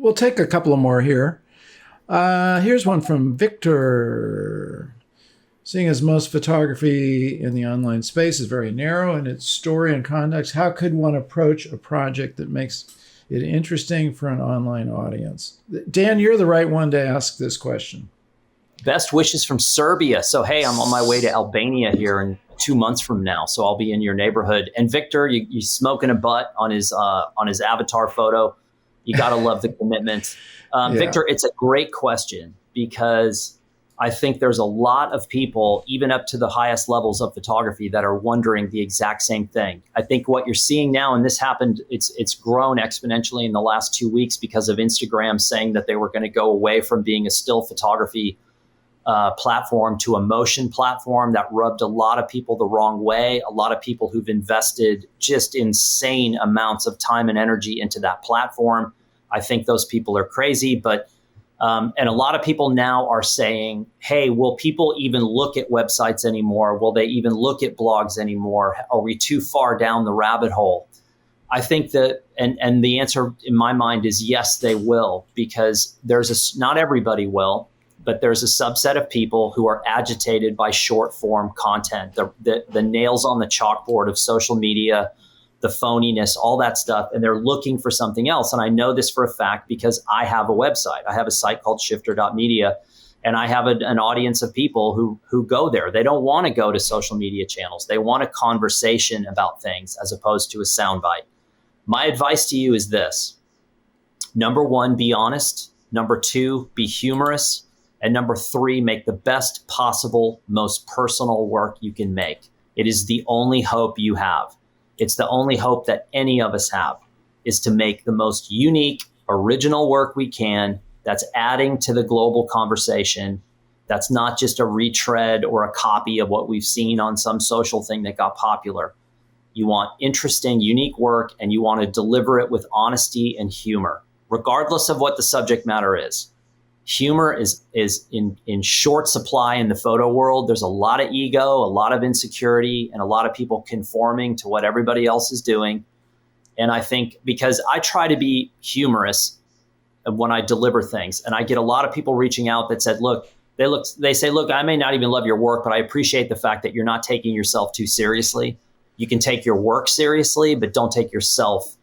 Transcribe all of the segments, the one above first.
we'll take a couple of more here. Here's one from Victor. Seeing as most photography in the online space is very narrow in its story and context, how could one approach a project that makes it interesting for an online audience? Dan, you're the right one to ask this question. Best wishes from Serbia. So, hey, I'm on my way to Albania here in 2 months from now. So I'll be in your neighborhood. And Victor, you smoking a butt on his avatar photo. You got to love the commitment. Yeah. Victor, it's a great question because I think there's a lot of people, even up to the highest levels of photography, that are wondering the exact same thing. I think what you're seeing now, and this happened, it's grown exponentially in the last 2 weeks because of Instagram saying that they were going to go away from being a still photography platform to a motion platform. That rubbed a lot of people the wrong way. A lot of people who've invested just insane amounts of time and energy into that platform. I think those people are crazy, but and a lot of people now are saying, hey, will people even look at websites anymore? Will they even look at blogs anymore? Are we too far down the rabbit hole? I think that, and the answer in my mind is yes, they will, because not everybody will, but there's a subset of people who are agitated by short form content, the nails on the chalkboard of social media, the phoniness, all that stuff, and they're looking for something else. And I know this for a fact because I have a website. I have a site called shifter.media, and I have an audience of people who go there. They don't want to go to social media channels. They want a conversation about things as opposed to a soundbite. My advice to you is this. Number one, be honest. Number two, be humorous. And number three, make the best possible, most personal work you can make. It is the only hope you have. It's the only hope that any of us have, is to make the most unique, original work we can that's adding to the global conversation. That's not just a retread or a copy of what we've seen on some social thing that got popular. You want interesting, unique work, and you want to deliver it with honesty and humor, regardless of what the subject matter is. Humor is in short supply in the photo world. There's a lot of ego, a lot of insecurity, and a lot of people conforming to what everybody else is doing. And I think because I try to be humorous when I deliver things, and I get a lot of people reaching out that said, they say, look, I may not even love your work, but I appreciate the fact that you're not taking yourself too seriously. You can take your work seriously, but don't take yourself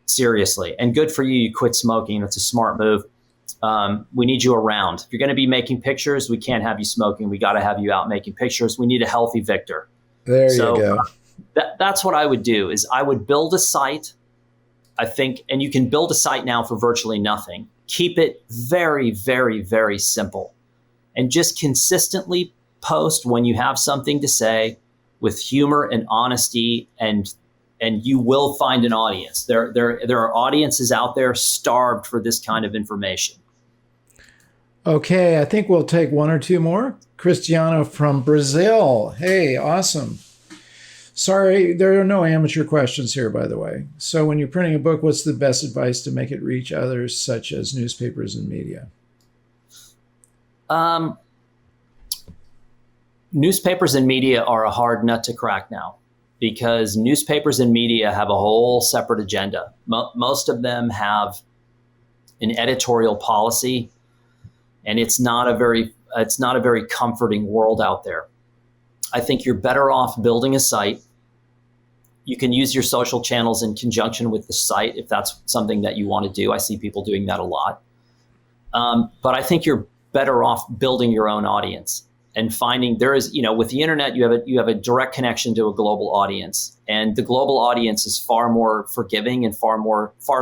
seriously. And good for you. You quit smoking. It's a smart move. We need you around. If you're going to be making pictures, we can't have you smoking. We got to have you out making pictures. We need a healthy Victor. There you go. That's what I would do is I would build a site, I think, and you can build a site now for virtually nothing. Keep it very, very, very simple and just consistently post when you have something to say with humor and honesty, and you will find an audience. There are audiences out there starved for this kind of information. Okay, I think we'll take one or two more. Cristiano from Brazil. Hey, awesome. Sorry, there are no amateur questions here, by the way. So when you're printing a book, what's the best advice to make it reach others, such as newspapers and media? Newspapers and media are a hard nut to crack now, because newspapers and media have a whole separate agenda. Most of them have an editorial policy, and it's not a very comforting world out there. I think you're better off building a site. You can use your social channels in conjunction with the site if that's something that you want to do. I see people doing that a lot. But I think you're better off building your own audience and finding there is, with the internet, you have a direct connection to a global audience, and the global audience is far more forgiving and far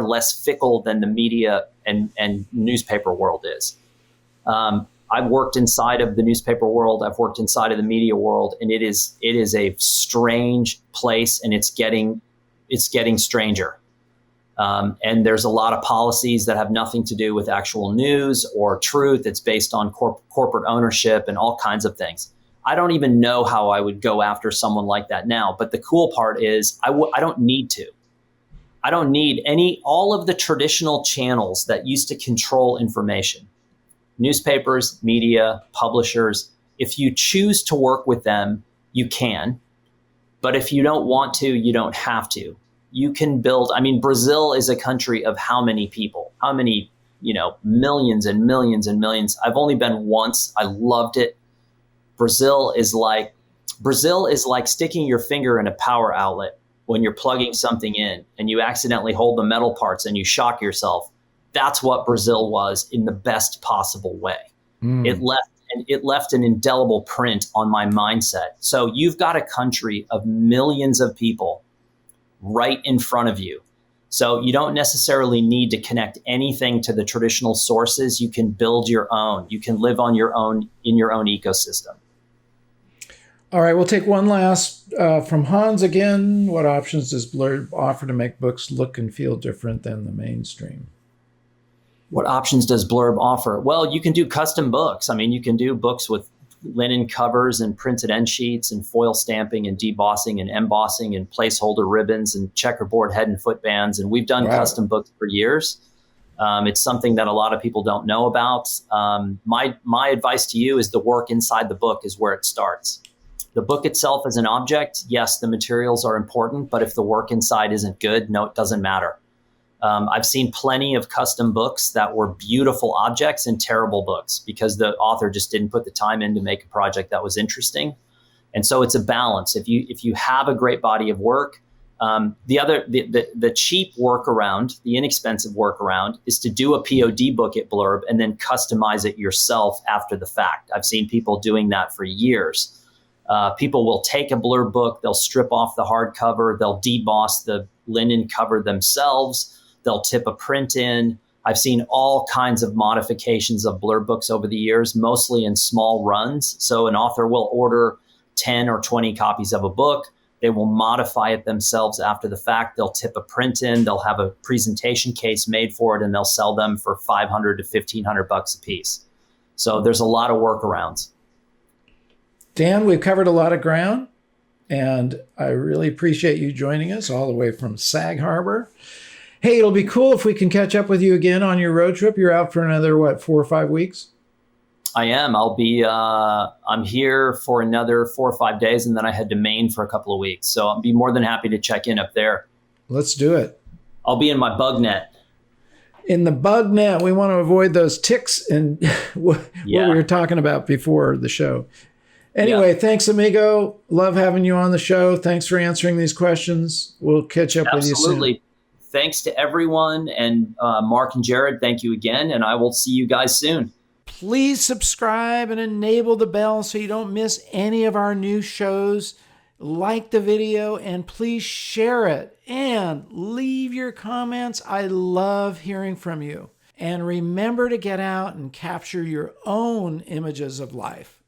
less fickle than the media and newspaper world is. I've worked inside of the newspaper world. I've worked inside of the media world, and it is a strange place, and it's getting stranger. And there's a lot of policies that have nothing to do with actual news or truth. It's based on corporate ownership and all kinds of things. I don't even know how I would go after someone like that now. But the cool part is I don't need to. I don't need all of the traditional channels that used to control information. Newspapers, media, publishers. If you choose to work with them, you can. But if you don't want to, you don't have to. You can build, Brazil is a country of how many people? How many millions and millions and millions. I've only been once. I loved it. Brazil is like sticking your finger in a power outlet when you're plugging something in and you accidentally hold the metal parts and you shock yourself. That's what Brazil was in the best possible way. It left an indelible print on my mindset. So you've got a country of millions of people right in front of you. So you don't necessarily need to connect anything to the traditional sources. You can build your own. You can live on your own in your own ecosystem. All right, we'll take one last from Hans again. What options does Blurb offer to make books look and feel different than the mainstream? What options does Blurb offer? Well, you can do custom books. I mean, you can do books with linen covers and printed end sheets and foil stamping and debossing and embossing and placeholder ribbons and checkerboard head and foot bands. And we've done custom books for years. It's something that a lot of people don't know about. My advice to you is the work inside the book is where it starts. The book itself as an object, yes, the materials are important, but if the work inside isn't good, no, it doesn't matter. I've seen plenty of custom books that were beautiful objects and terrible books because the author just didn't put the time in to make a project that was interesting. And so it's a balance. If you have a great body of work, the cheap workaround, the inexpensive workaround is to do a POD book at Blurb and then customize it yourself after the fact. I've seen people doing that for years. People will take a Blurb book, they'll strip off the hardcover, they'll deboss the linen cover themselves, they'll tip a print in. I've seen all kinds of modifications of Blurb books over the years, mostly in small runs. So an author will order 10 or 20 copies of a book. They will modify it themselves after the fact. They'll tip a print in, they'll have a presentation case made for it, and they'll sell them for $500 to $1,500 a piece. So there's a lot of workarounds. Dan, we've covered a lot of ground, and I really appreciate you joining us all the way from Sag Harbor. Hey, it'll be cool if we can catch up with you again on your road trip. You're out for another, 4 or 5 weeks? I am. I'm here for another 4 or 5 days, and then I head to Maine for a couple of weeks. So I'll be more than happy to check in up there. Let's do it. I'll be in my bug net. In the bug net, we want to avoid those ticks and what we were talking about before the show. Anyway, thanks, amigo. Love having you on the show. Thanks for answering these questions. We'll catch up with you soon. Absolutely. Thanks to everyone. And Mark and Jared, thank you again. And I will see you guys soon. Please subscribe and enable the bell so you don't miss any of our new shows. Like the video and please share it and leave your comments. I love hearing from you. And remember to get out and capture your own images of life.